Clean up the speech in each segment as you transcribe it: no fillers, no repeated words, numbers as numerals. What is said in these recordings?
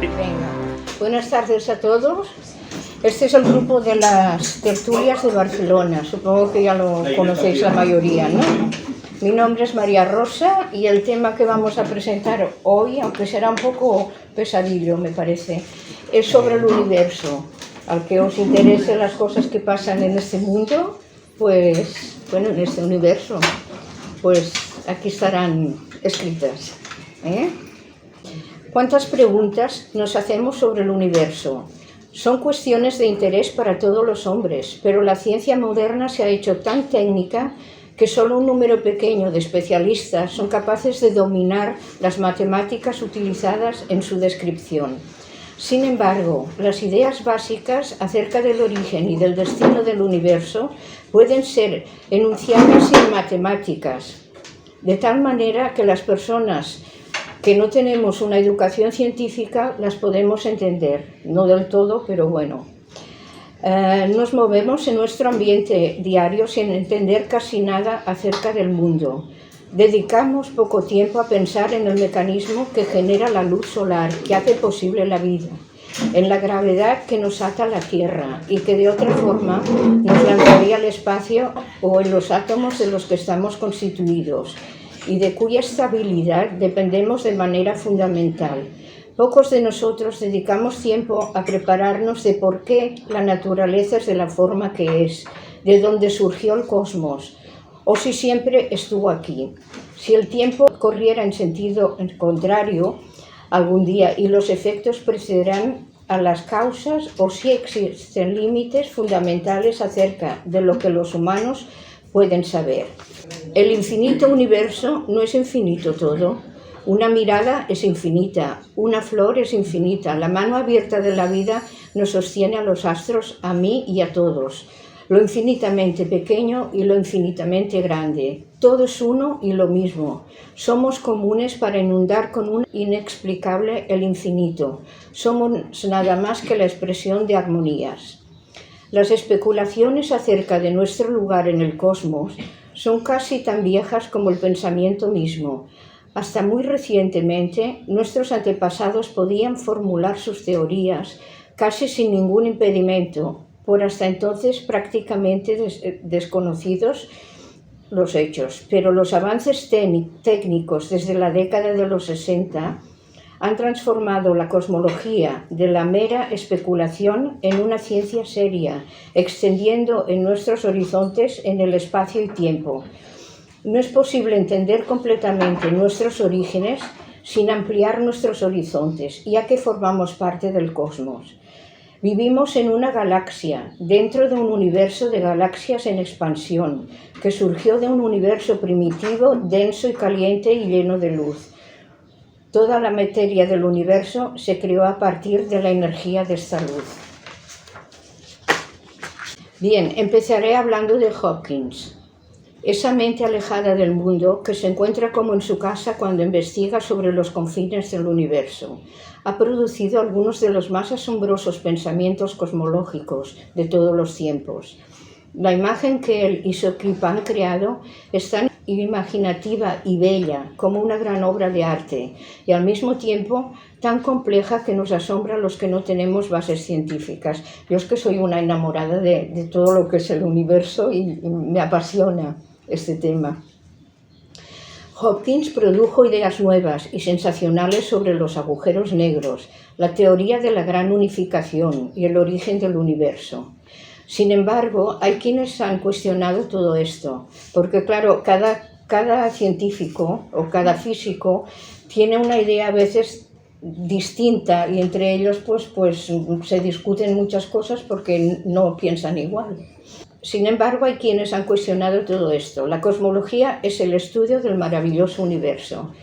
Venga, buenas tardes a todos. Este es el grupo de las tertulias de Barcelona. Supongo que ya lo conocéis la mayoría, ¿no? Mi nombre es María Rosa y el tema que vamos a presentar hoy, aunque será un poco pesadillo, me parece, es sobre el universo. Al que os interesen las cosas que pasan en este mundo, pues, bueno, en este universo, pues aquí estarán escritas, ¿eh? ¿Cuántas preguntas nos hacemos sobre el universo? Son cuestiones de interés para todos los hombres, pero la ciencia moderna se ha hecho tan técnica que solo un número pequeño de especialistas son capaces de dominar las matemáticas utilizadas en su descripción. Sin embargo, las ideas básicas acerca del origen y del destino del universo pueden ser enunciadas sin matemáticas, de tal manera que las personas que no tenemos una educación científica las podemos entender, no del todo, pero bueno. Nos movemos en nuestro ambiente diario sin entender casi nada acerca del mundo. Dedicamos poco tiempo a pensar en el mecanismo que genera la luz solar, que hace posible la vida, en la gravedad que nos ata a la Tierra y que de otra forma nos lanzaría al espacio, o en los átomos de los que estamos constituidos, y de cuya estabilidad dependemos de manera fundamental. Pocos de nosotros dedicamos tiempo a prepararnos de por qué la naturaleza es de la forma que es, de dónde surgió el cosmos, o si siempre estuvo aquí. Si el tiempo corriera en sentido contrario algún día y los efectos precederán a las causas, o si existen límites fundamentales acerca de lo que los humanos pueden saber. El infinito universo no es infinito todo. Una mirada es infinita, una flor es infinita, la mano abierta de la vida nos sostiene a los astros, a mí y a todos. Lo infinitamente pequeño y lo infinitamente grande. Todo es uno y lo mismo. Somos comunes para inundar con un inexplicable el infinito. Somos nada más que la expresión de armonías. Las especulaciones acerca de nuestro lugar en el cosmos son casi tan viejas como el pensamiento mismo. Hasta muy recientemente, nuestros antepasados podían formular sus teorías casi sin ningún impedimento, por hasta entonces prácticamente desconocidos los hechos. Pero los avances técnicos desde la década de los 60 han transformado la cosmología de la mera especulación en una ciencia seria, extendiendo en nuestros horizontes en el espacio y tiempo. No es posible entender completamente nuestros orígenes sin ampliar nuestros horizontes, ya que formamos parte del cosmos. Vivimos en una galaxia, dentro de un universo de galaxias en expansión, que surgió de un universo primitivo, denso y caliente y lleno de luz. Toda la materia del universo se creó a partir de la energía de esta luz. Bien, empezaré hablando de Hawking, esa mente alejada del mundo que se encuentra como en su casa cuando investiga sobre los confines del universo. Ha producido algunos de los más asombrosos pensamientos cosmológicos de todos los tiempos. La imagen que él y su equipo han creado es tan imaginativa y bella como una gran obra de arte, y al mismo tiempo tan compleja que nos asombra a los que no tenemos bases científicas. Yo es que soy una enamorada de todo lo que es el universo y me apasiona este tema. Hawking produjo ideas nuevas y sensacionales sobre los agujeros negros, la teoría de la gran unificación y el origen del universo. Sin embargo, hay quienes han cuestionado todo esto, porque claro, cada científico o cada físico tiene una idea a veces distinta y entre ellos pues se discuten muchas cosas porque no piensan igual. Sin embargo, hay quienes han cuestionado todo esto. La cosmología es el estudio del maravilloso universo.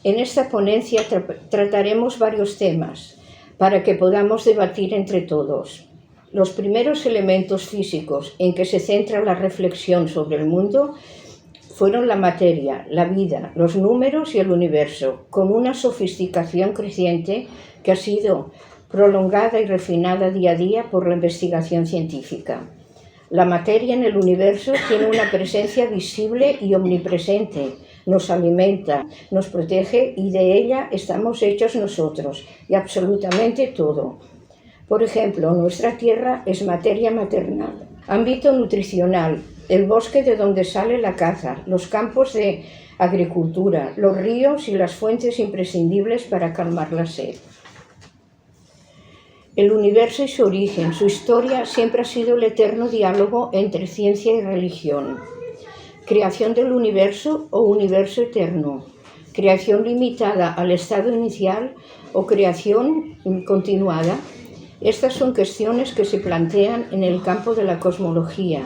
En esta ponencia trataremos varios temas para que podamos debatir entre todos. Los primeros elementos físicos en que se centra la reflexión sobre el mundo fueron la materia, la vida, los números y el universo, con una sofisticación creciente que ha sido prolongada y refinada día a día por la investigación científica. La materia en el universo tiene una presencia visible y omnipresente, nos alimenta, nos protege y de ella estamos hechos nosotros y absolutamente todo. Por ejemplo, nuestra tierra es materia maternal. Ámbito nutricional, el bosque de donde sale la caza, los campos de agricultura, los ríos y las fuentes imprescindibles para calmar la sed. El universo y su origen, su historia siempre ha sido el eterno diálogo entre ciencia y religión. Creación del universo o universo eterno, creación limitada al estado inicial o creación continuada. Estas son cuestiones que se plantean en el campo de la cosmología,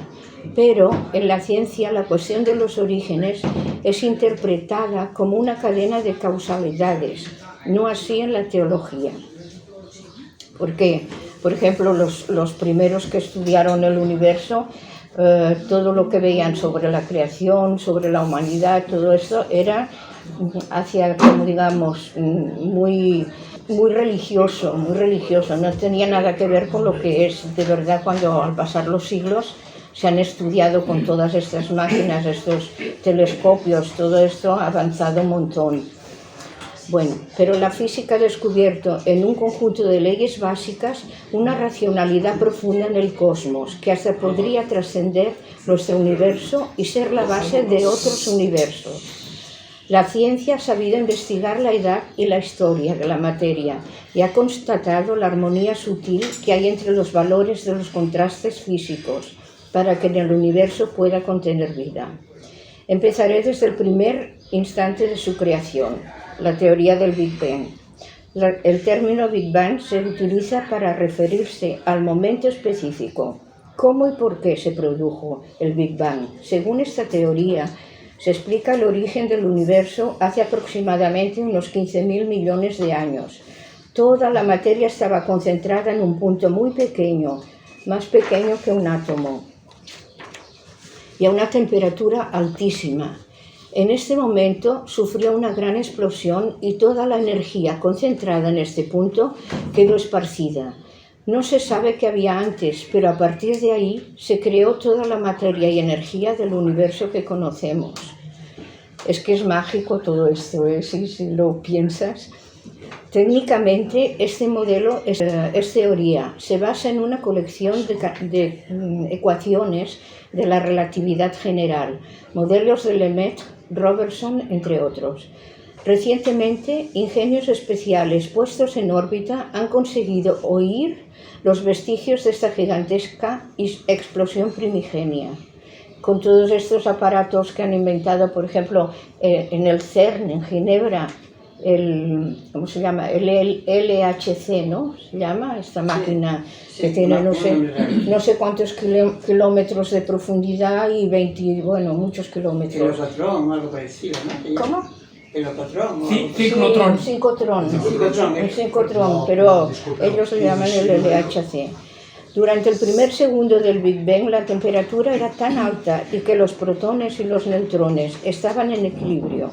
pero en la ciencia la cuestión de los orígenes es interpretada como una cadena de causalidades, no así en la teología. ¿Por qué? Por ejemplo, los primeros que estudiaron el universo, todo lo que veían sobre la creación, sobre la humanidad, todo esto era hacia, como digamos, muy religioso, no tenía nada que ver con lo que es de verdad cuando al pasar los siglos se han estudiado con todas estas máquinas, estos telescopios, todo esto ha avanzado un montón. Bueno, pero la física ha descubierto en un conjunto de leyes básicas una racionalidad profunda en el cosmos que hasta podría trascender nuestro universo y ser la base de otros universos. La ciencia ha sabido investigar la edad y la historia de la materia y ha constatado la armonía sutil que hay entre los valores de los contrastes físicos para que en el universo pueda contener vida. Empezaré desde el primer instante de su creación, la teoría del Big Bang. El término Big Bang se utiliza para referirse al momento específico. ¿Cómo y por qué se produjo el Big Bang? Según esta teoría, se explica el origen del universo hace aproximadamente unos 15.000 millones de años. Toda la materia estaba concentrada en un punto muy pequeño, más pequeño que un átomo, y a una temperatura altísima. En este momento sufrió una gran explosión y toda la energía concentrada en este punto quedó esparcida. No se sabe qué había antes, pero a partir de ahí se creó toda la materia y energía del universo que conocemos. Es que es mágico todo esto, si lo piensas. Técnicamente, este modelo es teoría. Se basa en una colección de ecuaciones de la relatividad general, modelos de Lemaitre, Robertson, entre otros. Recientemente, ingenios especiales puestos en órbita han conseguido oír los vestigios de esta gigantesca explosión primigenia. Con todos estos aparatos que han inventado, por ejemplo, en el CERN, en Ginebra, ¿cómo se llama? El LHC, ¿no? Se llama esta máquina que tiene no sé cuántos kilómetros de profundidad y muchos kilómetros. El Locotrón o algo parecido, ¿no? ¿Cómo? El Locotrón. Ciclotrón. Un sincrotrón, pero ellos lo llaman el LHC. Durante el primer segundo del Big Bang la temperatura era tan alta y que los protones y los neutrones estaban en equilibrio.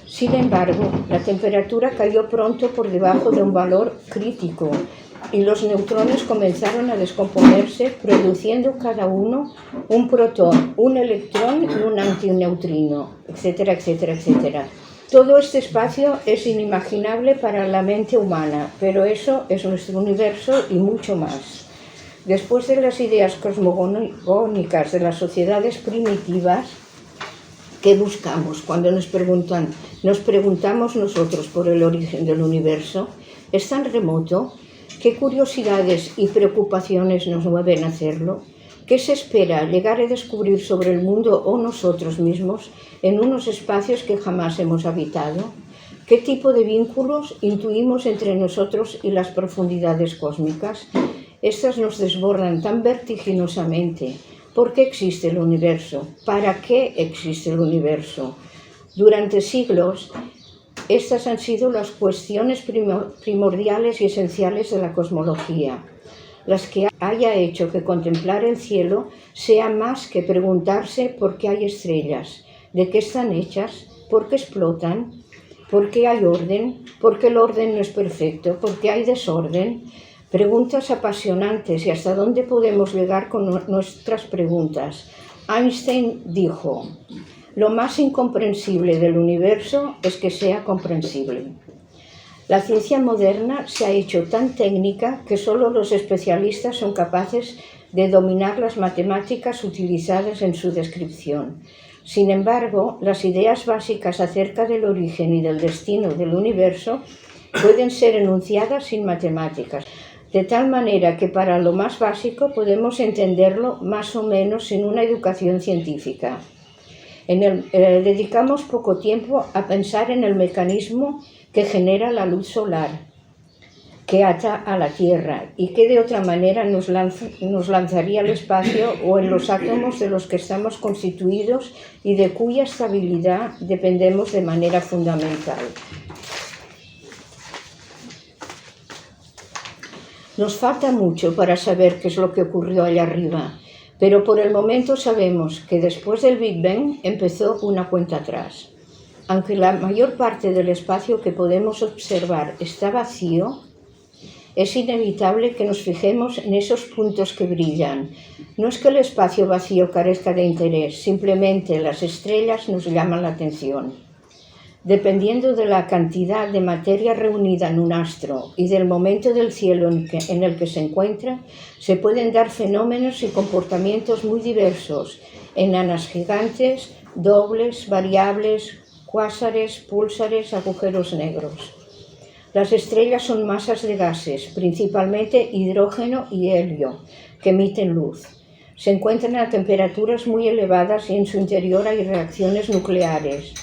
Sin embargo, la temperatura cayó pronto por debajo de un valor crítico y los neutrones comenzaron a descomponerse, produciendo cada uno un protón, un electrón y un antineutrino, etcétera, etcétera, etcétera. Todo este espacio es inimaginable para la mente humana, pero eso es nuestro universo y mucho más. Después de las ideas cosmogónicas de las sociedades primitivas, ¿qué buscamos cuando nos preguntamos nosotros por el origen del universo? ¿Es tan remoto? ¿Qué curiosidades y preocupaciones nos mueven a hacerlo? ¿Qué se espera llegar a descubrir sobre el mundo o nosotros mismos en unos espacios que jamás hemos habitado? ¿Qué tipo de vínculos intuimos entre nosotros y las profundidades cósmicas? Estas nos desbordan tan vertiginosamente. ¿Por qué existe el universo? ¿Para qué existe el universo? Durante siglos, estas han sido las cuestiones primordiales y esenciales de la cosmología, las que haya hecho que contemplar el cielo sea más que preguntarse por qué hay estrellas, de qué están hechas, por qué explotan, por qué hay orden, por qué el orden no es perfecto, por qué hay desorden. Preguntas apasionantes y hasta dónde podemos llegar con nuestras preguntas. Einstein dijo: Lo más incomprensible del universo es que sea comprensible. La ciencia moderna se ha hecho tan técnica que solo los especialistas son capaces de dominar las matemáticas utilizadas en su descripción. Sin embargo, las ideas básicas acerca del origen y del destino del universo pueden ser enunciadas sin matemáticas, de tal manera que para lo más básico podemos entenderlo más o menos sin una educación científica. Dedicamos poco tiempo a pensar en el mecanismo que genera la luz solar, que ata a la Tierra y que de otra manera nos lanzaría al espacio, o en los átomos de los que estamos constituidos y de cuya estabilidad dependemos de manera fundamental. Nos falta mucho para saber qué es lo que ocurrió allá arriba, pero por el momento sabemos que después del Big Bang empezó una cuenta atrás. Aunque la mayor parte del espacio que podemos observar está vacío, es inevitable que nos fijemos en esos puntos que brillan. No es que el espacio vacío carezca de interés, simplemente las estrellas nos llaman la atención. Dependiendo de la cantidad de materia reunida en un astro y del momento del cielo en el que se encuentra, se pueden dar fenómenos y comportamientos muy diversos, enanas gigantes, dobles, variables, cuásares, púlsares, agujeros negros. Las estrellas son masas de gases, principalmente hidrógeno y helio, que emiten luz. Se encuentran a temperaturas muy elevadas y en su interior hay reacciones nucleares.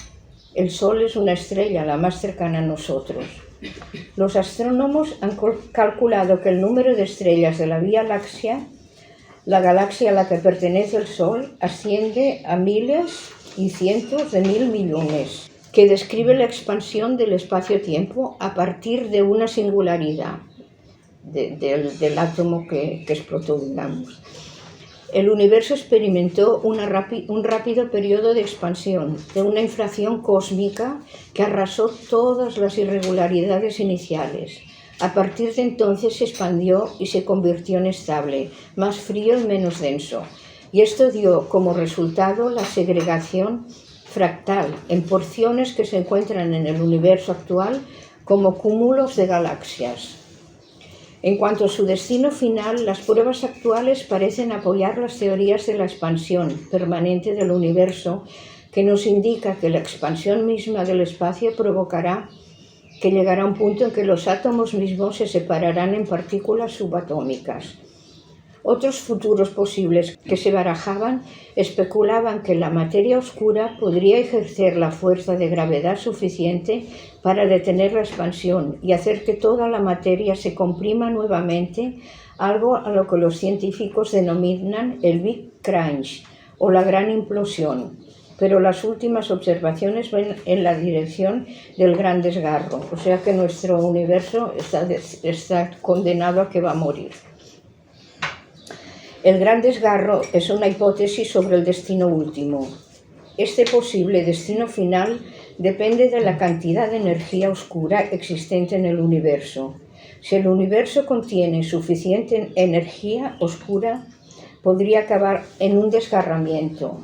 El Sol es una estrella, la más cercana a nosotros. Los astrónomos han calculado que el número de estrellas de la Vía Láctea, la galaxia a la que pertenece el Sol, asciende a miles y cientos de mil millones, que describe la expansión del espacio-tiempo a partir de una singularidad del átomo que explotó, digamos. El universo experimentó un rápido periodo de expansión, de una inflación cósmica que arrasó todas las irregularidades iniciales. A partir de entonces se expandió y se convirtió en estable, más frío y menos denso. Y esto dio como resultado la segregación fractal en porciones que se encuentran en el universo actual como cúmulos de galaxias. En cuanto a su destino final, las pruebas actuales parecen apoyar las teorías de la expansión permanente del universo, que nos indica que la expansión misma del espacio provocará que llegará un punto en que los átomos mismos se separarán en partículas subatómicas. Otros futuros posibles que se barajaban especulaban que la materia oscura podría ejercer la fuerza de gravedad suficiente para detener la expansión y hacer que toda la materia se comprima nuevamente, algo a lo que los científicos denominan el Big Crunch o la gran implosión. Pero las últimas observaciones van en la dirección del gran desgarro, o sea que nuestro universo está condenado a que va a morir. El gran desgarro es una hipótesis sobre el destino último. Este posible destino final depende de la cantidad de energía oscura existente en el universo. Si el universo contiene suficiente energía oscura, podría acabar en un desgarramiento.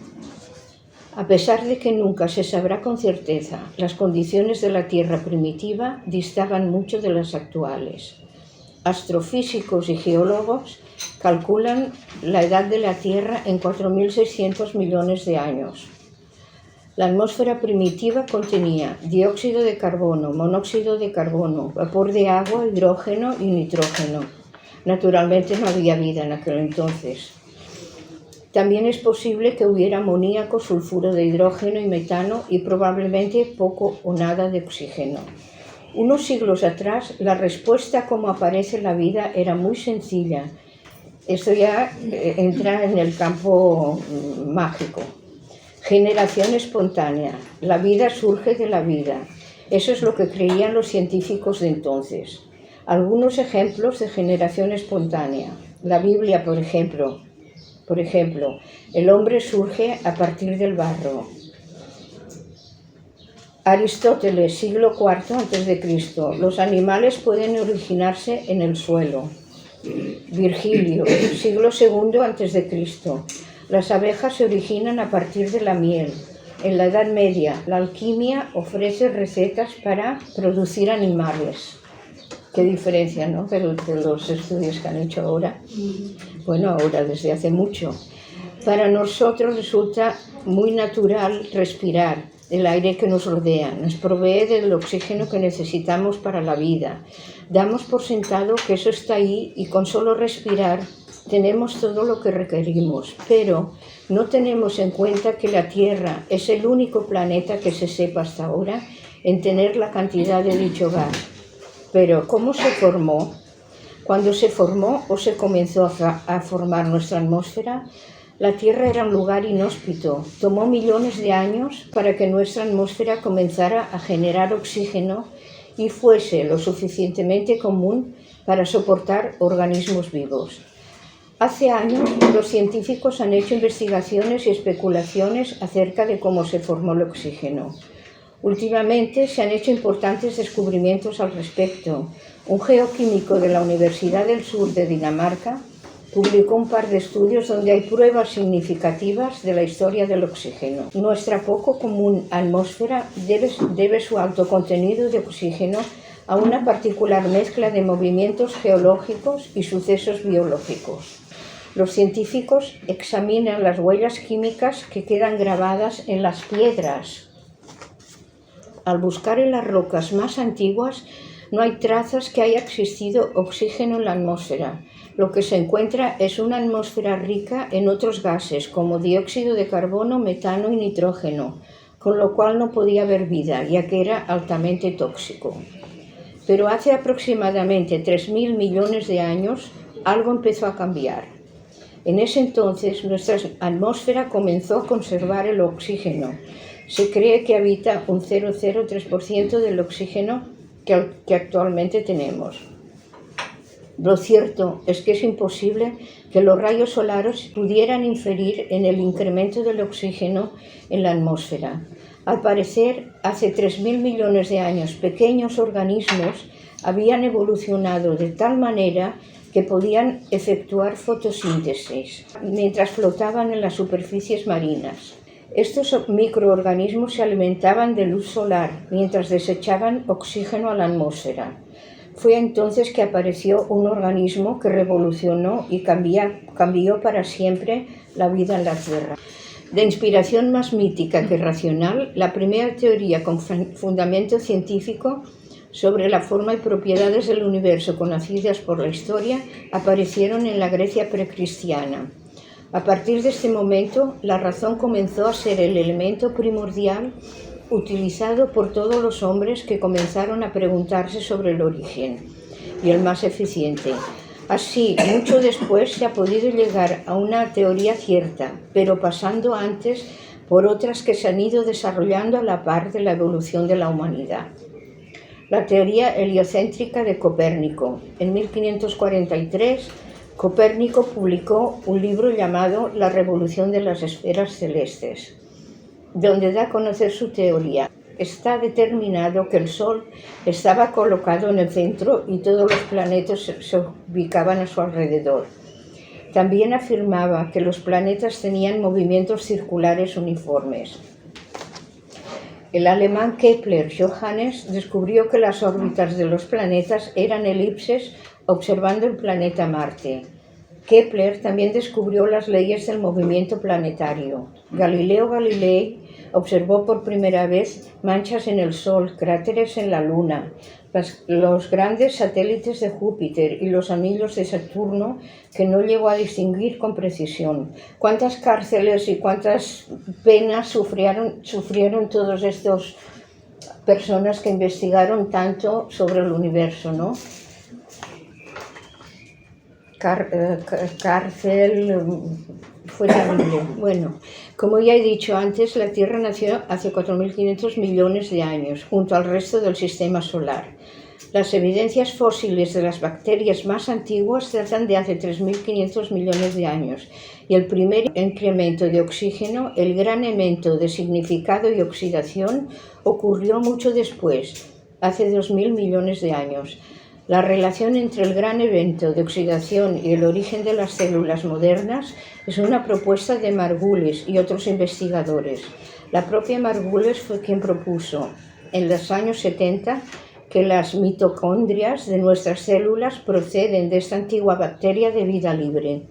A pesar de que nunca se sabrá con certeza, las condiciones de la Tierra primitiva distaban mucho de las actuales. Astrofísicos y geólogos calculan la edad de la Tierra en 4.600 millones de años. La atmósfera primitiva contenía dióxido de carbono, monóxido de carbono, vapor de agua, hidrógeno y nitrógeno. Naturalmente no había vida en aquel entonces. También es posible que hubiera amoníaco, sulfuro de hidrógeno y metano y probablemente poco o nada de oxígeno. Unos siglos atrás, la respuesta a cómo aparece la vida era muy sencilla. Esto ya entra en el campo mágico. Generación espontánea. La vida surge de la vida. Eso es lo que creían los científicos de entonces. Algunos ejemplos de generación espontánea. La Biblia, por ejemplo, el hombre surge a partir del barro. Aristóteles, siglo IV a.C., los animales pueden originarse en el suelo. Virgilio, siglo II a.C., las abejas se originan a partir de la miel. En la Edad Media, la alquimia ofrece recetas para producir animales. Qué diferencia, ¿no?, de los estudios que han hecho ahora. Bueno, ahora desde hace mucho. Para nosotros resulta muy natural respirar el aire que nos rodea, nos provee del oxígeno que necesitamos para la vida. Damos por sentado que eso está ahí y con solo respirar tenemos todo lo que requerimos, pero no tenemos en cuenta que la Tierra es el único planeta que se sepa hasta ahora en tener la cantidad de dicho gas. Pero, ¿cómo se formó? Cuando se formó o se comenzó a formar nuestra atmósfera, la Tierra era un lugar inhóspito. Tomó millones de años para que nuestra atmósfera comenzara a generar oxígeno y fuese lo suficientemente común para soportar organismos vivos. Hace años, los científicos han hecho investigaciones y especulaciones acerca de cómo se formó el oxígeno. Últimamente se han hecho importantes descubrimientos al respecto. Un geoquímico de la Universidad del Sur de Dinamarca publicó un par de estudios donde hay pruebas significativas de la historia del oxígeno. Nuestra poco común atmósfera debe su alto contenido de oxígeno a una particular mezcla de movimientos geológicos y sucesos biológicos. Los científicos examinan las huellas químicas que quedan grabadas en las piedras. Al buscar en las rocas más antiguas, no hay trazas que haya existido oxígeno en la atmósfera. Lo que se encuentra es una atmósfera rica en otros gases, como dióxido de carbono, metano y nitrógeno, con lo cual no podía haber vida, ya que era altamente tóxico. Pero hace aproximadamente 3.000 millones de años, algo empezó a cambiar. En ese entonces, nuestra atmósfera comenzó a conservar el oxígeno. Se cree que habita un 0,03% del oxígeno que actualmente tenemos. Lo cierto es que es imposible que los rayos solares pudieran inferir en el incremento del oxígeno en la atmósfera. Al parecer, hace 3.000 millones de años, pequeños organismos habían evolucionado de tal manera que podían efectuar fotosíntesis mientras flotaban en las superficies marinas. Estos microorganismos se alimentaban de luz solar mientras desechaban oxígeno a la atmósfera. Fue entonces que apareció un organismo que revolucionó y cambió para siempre la vida en la Tierra. De inspiración más mítica que racional, la primera teoría con fundamento científico sobre la forma y propiedades del universo conocidas por la historia aparecieron en la Grecia precristiana. A partir de este momento, la razón comenzó a ser el elemento primordial utilizado por todos los hombres que comenzaron a preguntarse sobre el origen, y el más eficiente. Así, mucho después se ha podido llegar a una teoría cierta, pero pasando antes por otras que se han ido desarrollando a la par de la evolución de la humanidad. La teoría heliocéntrica de Copérnico. En 1543, Copérnico publicó un libro llamado La revolución de las esferas celestes, donde da a conocer su teoría. Está determinado que el Sol estaba colocado en el centro y todos los planetas se ubicaban a su alrededor. También afirmaba que los planetas tenían movimientos circulares uniformes. El alemán Kepler Johannes descubrió que las órbitas de los planetas eran elipses observando el planeta Marte. Kepler también descubrió las leyes del movimiento planetario. Galileo Galilei observó por primera vez manchas en el Sol, cráteres en la Luna, los grandes satélites de Júpiter y los anillos de Saturno que no llegó a distinguir con precisión. ¿Cuántas cárceles y cuántas penas sufrieron todas estas personas que investigaron tanto sobre el universo, ¿no? Cárcel, fue terrible. Bueno, como ya he dicho antes, la Tierra nació hace 4.500 millones de años, junto al resto del sistema solar. Las evidencias fósiles de las bacterias más antiguas datan de hace 3.500 millones de años, y el primer incremento de oxígeno, el gran evento de significado y oxidación, ocurrió mucho después, hace 2.000 millones de años. La relación entre el gran evento de oxidación y el origen de las células modernas es una propuesta de Margulis y otros investigadores. La propia Margules fue quien propuso en los años 70 que las mitocondrias de nuestras células proceden de esta antigua bacteria de vida libre.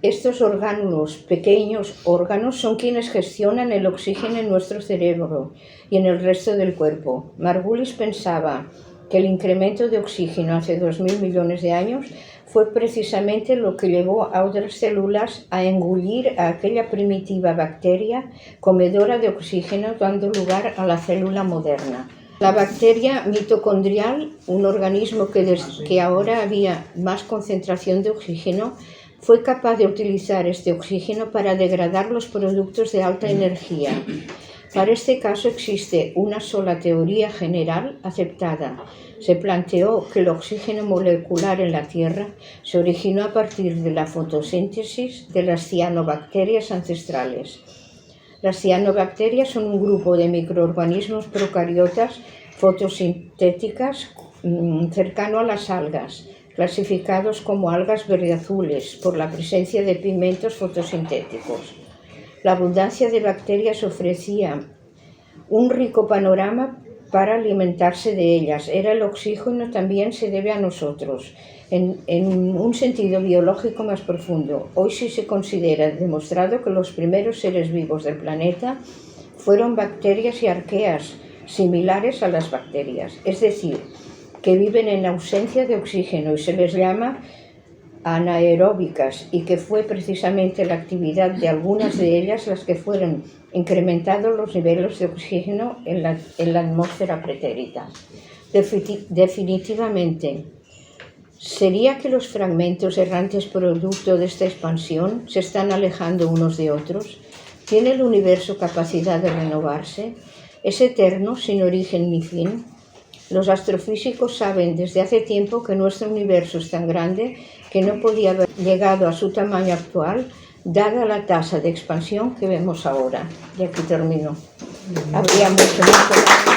Estos orgánulos, pequeños órganos, son quienes gestionan el oxígeno en nuestro cerebro y en el resto del cuerpo. Margulis pensaba que el incremento de oxígeno hace 2.000 millones de años fue precisamente lo que llevó a otras células a engullir a aquella primitiva bacteria comedora de oxígeno, dando lugar a la célula moderna. La bacteria mitocondrial, un organismo que ahora había más concentración de oxígeno, fue capaz de utilizar este oxígeno para degradar los productos de alta energía. Para este caso existe una sola teoría general aceptada. Se planteó que el oxígeno molecular en la Tierra se originó a partir de la fotosíntesis de las cianobacterias ancestrales. Las cianobacterias son un grupo de microorganismos procariotas fotosintéticas cercano a las algas, clasificados como algas verdeazules por la presencia de pigmentos fotosintéticos. La abundancia de bacterias ofrecía un rico panorama para alimentarse de ellas. El oxígeno también se debe a nosotros, en un sentido biológico más profundo. Hoy sí se considera demostrado que los primeros seres vivos del planeta fueron bacterias y arqueas, similares a las bacterias, es decir, que viven en ausencia de oxígeno y se les llama anaeróbicas, y que fue precisamente la actividad de algunas de ellas las que fueron incrementando los niveles de oxígeno en la atmósfera pretérita. Definitivamente, ¿sería que los fragmentos errantes producto de esta expansión se están alejando unos de otros? ¿Tiene el universo capacidad de renovarse? ¿Es eterno, sin origen ni fin? Los astrofísicos saben desde hace tiempo que nuestro universo es tan grande que no podía haber llegado a su tamaño actual, dada la tasa de expansión que vemos ahora. Y aquí termino. Habría mucho más.